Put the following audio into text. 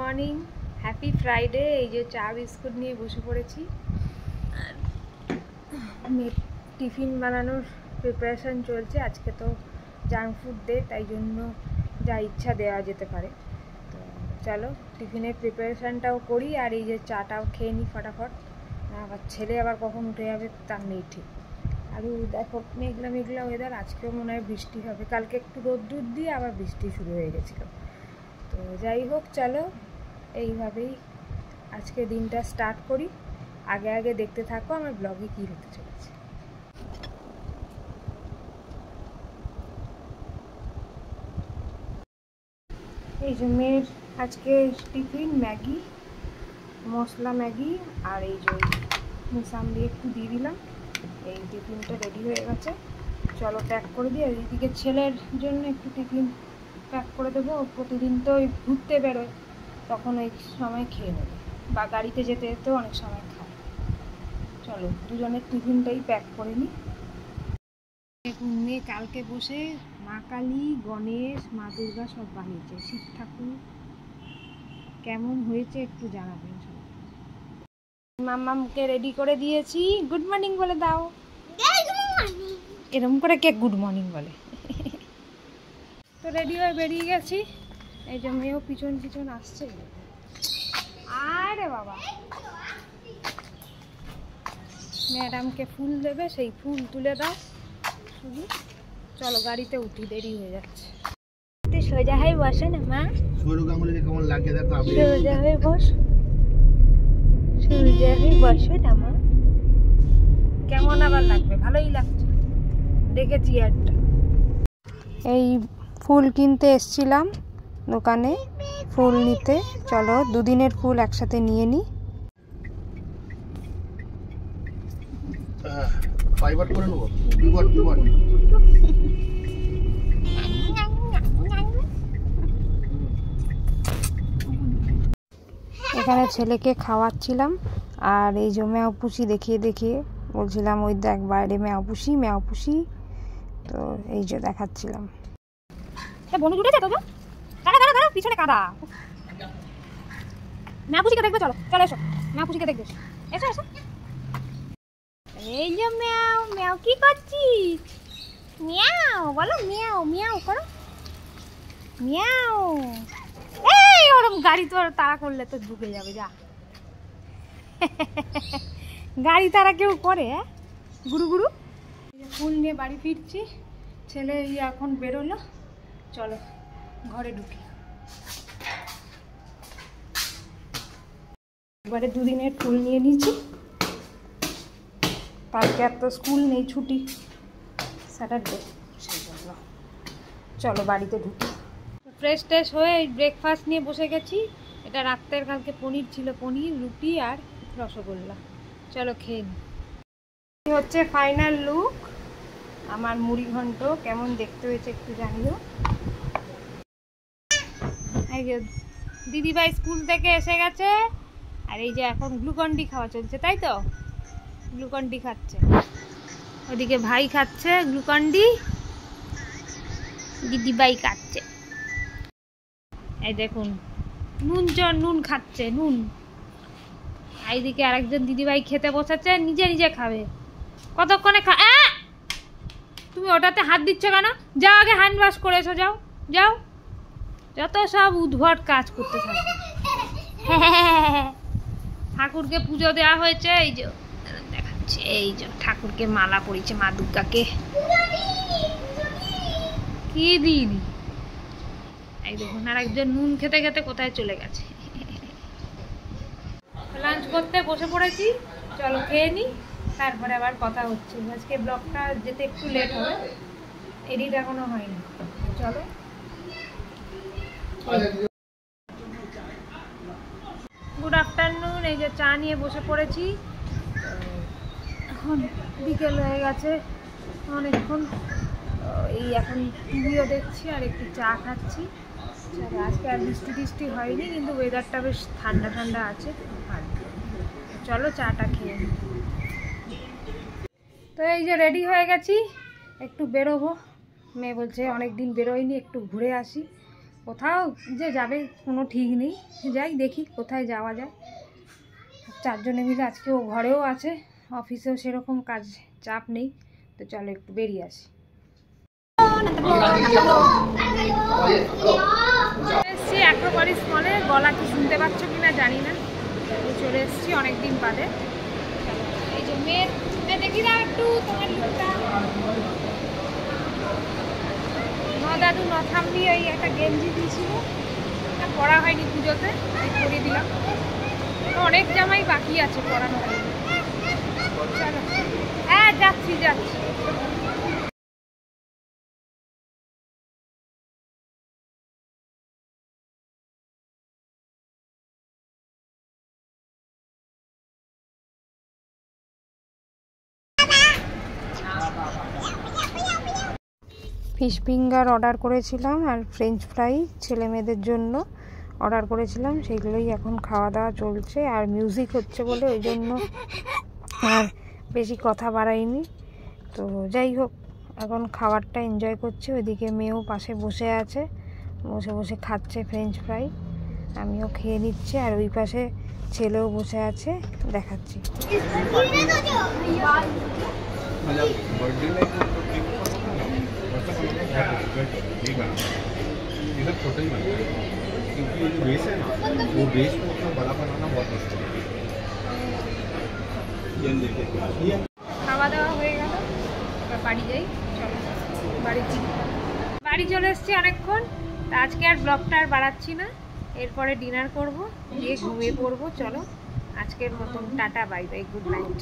Morning, happy Friday. এই যে চা বিস্কুট নিয়ে বসে পড়েছি। টিফিন বানানোর প্রিপারেশান চলছে। আজকে তো জাঙ্ক ফুড ডে, তাই জন্য যা ইচ্ছা দেওয়া যেতে পারে। তো চলো টিফিনের প্রিপারেশানটাও করি, আর এই যে চাটাও খেয়ে নিই ফটাফট। আবার ছেলে আবার কখন উঠে যাবে তার নেই ঠিক। আর দেখো মেঘলা মেঘলা ওয়েদার, আজকেও মনে হয় বৃষ্টি হবে। কালকে একটু রোদ্দুর দিয়ে আবার বৃষ্টি শুরু হয়ে গেছিলো। তো যাই হোক, চলো এইভাবেই আজকে দিনটা স্টার্ট করি। আগে আগে দেখতে থাকো আমার ব্লগে কী হতে চলেছে। এই যে মেয়ের আজকে টিফিন ম্যাগি, মশলা ম্যাগি, আর এই যে মিশাম দিয়ে একটু দিয়ে দিলাম। এই টিফিনটা রেডি হয়ে গেছে, চলো প্যাক করে দিই। আর এইদিকে ছেলের জন্য একটু টিফিন প্যাক করে দেবো। প্রতিদিন তো ওই ঘুরতে বেরোয়, তখন ওই সময় খেয়ে নেবে, বা গাড়িতে যেতে যেতেও অনেক সময় খায়। চলো দুজনের টিফিনটাই প্যাক করে নিই। মেয়ে কালকে বসে মা কালী, গণেশ, মা দুর্গা সব বানিয়েছে। শিব ঠাকুর কেমন হয়েছে একটু জানাবেন সব। মাম্মামকে রেডি করে দিয়েছি। গুড মর্নিং বলে দাও। এরকম করে কে গুড মর্নিং বলে? তো রেডি হয়ে বেরিয়ে গেছি। এই যে মেয়েও পিছন পিছন আসছে। আরে বাবা, ম্যাডামকে ফুল দেবে, সেই ফুল তুলে দাও শুধু। চলো গাড়িতে উঠি, দেরি হয়ে যাচ্ছে। তুই সোজা হয়ে বসে না মা, কেমন লাগে দেখো। সোজা হয়ে বস, সোজা হয়ে বসে না মা। কেমন আবার লাগবে? ভালোই লাগছে, দেখেছি একটা। এই ফুল কিনতে এসছিলাম দোকানে, ফুল নিতে। চলো দুদিনের ফুল একসাথে নিয়ে নিই। ফাইবার করে নেব, পিওর পিওর। এখানে ছেলেকে খাওয়াচ্ছিলাম, আর এই যে ম্যাও পুষি দেখিয়ে দেখিয়ে বলছিলাম ওই দেখ বাইরে ম্যাও পুষি ম্যাও পুষি। তো এই যে দেখাচ্ছিলাম। বন্ধু জুটেছে তো, দাঁড়া দাঁড়া দাঁড়া, পিছনে কাদা। ম্যাও পুষিকে দেখবে, চলো চলো এসো, ম্যাও পুষিকে দেখবে, এসো এসো। এই যে ম্যাও, ম্যাও কি করছিস? মিয়াও বলো, মিয়াও মিয়াও করো, মিয়াও। এই ওরকম গাড়ি তো তাড়া করলে তো ঢুকে যাবে, যা। গাড়ি তাড়া কেউ করে? গুরু গুরু। ফুল নিয়ে বাড়ি ফিরছি। ছেলে এখন বেরোলো, চলো ঘরে ঢুকি। এবারে দুদিনের ফুল নিয়ে নিয়েছি, কালকে আর তো স্কুল নেই, ছুটি, স্যাটারডে, সেই জন্য। চলো বাড়িতে ঢুকি। ফ্রেশ ট্রেশ হয়ে ব্রেকফাস্ট নিয়ে বসে গেছি। এটা রাত্রের কালকে পনির ছিল, পনির, রুটি আর রসগোল্লা। চলো খেয়ে নিই। হচ্ছে ফাইনাল লুক আমার মুড়ি ঘন্ট। কেমন দেখতে হয়েছে একটু জানিও। এই যে দিদিভাই স্কুল থেকে এসে গেছে, আর এই যে এখন গ্লুকন ডি খাওয়া চলছে, তাই তো? গ্লুকন ডি খাচ্ছে, ওদিকে ভাই খাচ্ছে গ্লুকন ডি, দিদিভাই খাচ্ছে। এই দেখুন নুন খাচ্ছে, নুন। এইদিকে আরেকজন দিদিভাই খেতে বসেছে, নিজে নিজে খাবে। কতক্ষণে তুমি ওটাতে হাত দিচ্ছ কেন? যাও আগে হ্যান্ড ওয়াশ করে এসো, যাও যাও। যত সব উদ্ভট কাজ করতে থাকবে। ঠাকুরকে পুজো দেওয়া হয়েছে, এই যে দেখাচ্ছে, এই যে ঠাকুরকে মালা পরিয়েছে মা দুর্গাকে। কি দিদি, এই দেখুন আর একজন নুন খেতে খেতে কোথায় চলে গেছে। লাঞ্চ করতে বসে পড়েছি, চলো খেয়ে নিই, তারপরে আবার কথা হচ্ছে। আজকে ব্লগটা যেতে একটু লেট হবে, এডিট এখনো হয়নি। চলো গুড আফটারনুন। এই যে চা নিয়ে বসে পড়েছি। এখন বিকেল হয়ে গেছে অনেকক্ষণ, এই এখন টিভিও দেখছি আর একটু চা খাচ্ছি। আজকে আর বৃষ্টি টিষ্টি হয়নি, কিন্তু ওয়েদারটা বেশ ঠান্ডা ঠান্ডা আছে। চলো চাটা খেয়ে নিই। তো এই যে রেডি হয়ে গেছি, একটু বেরোবো। মেয়ে বলছে অনেক দিন বেরোয়নি, একটু ঘুরে আসি। কোথাও যে যাবে কোনো ঠিক নেই, যাই দেখি কোথায় যাওয়া যায়। 4 জনে মিলে আজকে ও ঘরেও আছে, অফিসেও সেরকম কাজ চাপ নেই, তো চলো একটু বেরিয়ে আসি। এসছি অ্যাক্রোপলিস মলে, গলা কি শুনতে পাচ্ছ কিনা জানি না, চলে এসছি অনেকদিন বাদে। এই যে মেয়ের দেখি না একটু তোমার লুকটা। দাদু নথামনি ওই একটা গেঞ্জি দিয়েছিল, পরা হয়নি পুজোতে, পরিয়ে দিলাম। অনেক জামাই বাকি আছে পরানো হয়নি। চলো হ্যাঁ যাচ্ছি। ফিশ ফিঙ্গার অর্ডার করেছিলাম আর ফ্রেঞ্চ ফ্রাই ছেলে মেয়েদের জন্য অর্ডার করেছিলাম, সেইগুলোই এখন খাওয়া দাওয়া চলছে। আর মিউজিক হচ্ছে বলে ওই জন্য আর বেশি কথা বাড়াইনি। তো যাই হোক, এখন খাবারটা এনজয় করছে। ওইদিকে মেয়েও পাশে বসে আছে, বসে বসে খাচ্ছে ফ্রেঞ্চ ফ্রাই, আমিও খেয়ে নিচ্ছি। আর ওই পাশে ছেলেও বসে আছে, দেখাচ্ছি। छोटा ही बनता है क्योंकि ये जो बेस है ना, वो बेस को उतना बड़ा बनाना बहुत मुश्किल है। খাওয়া দাওয়া হয়ে গেল, এবার বাড়ি যাই। চলো বাড়ি চলে এসেছি অনেকক্ষণ। তা আজকে আর ব্লগটা আর বাড়াচ্ছি না, এরপরে ডিনার করব, গিয়ে ঘুমিয়ে পড়বো। চলো আজকের মতন tata, bye bye, good night.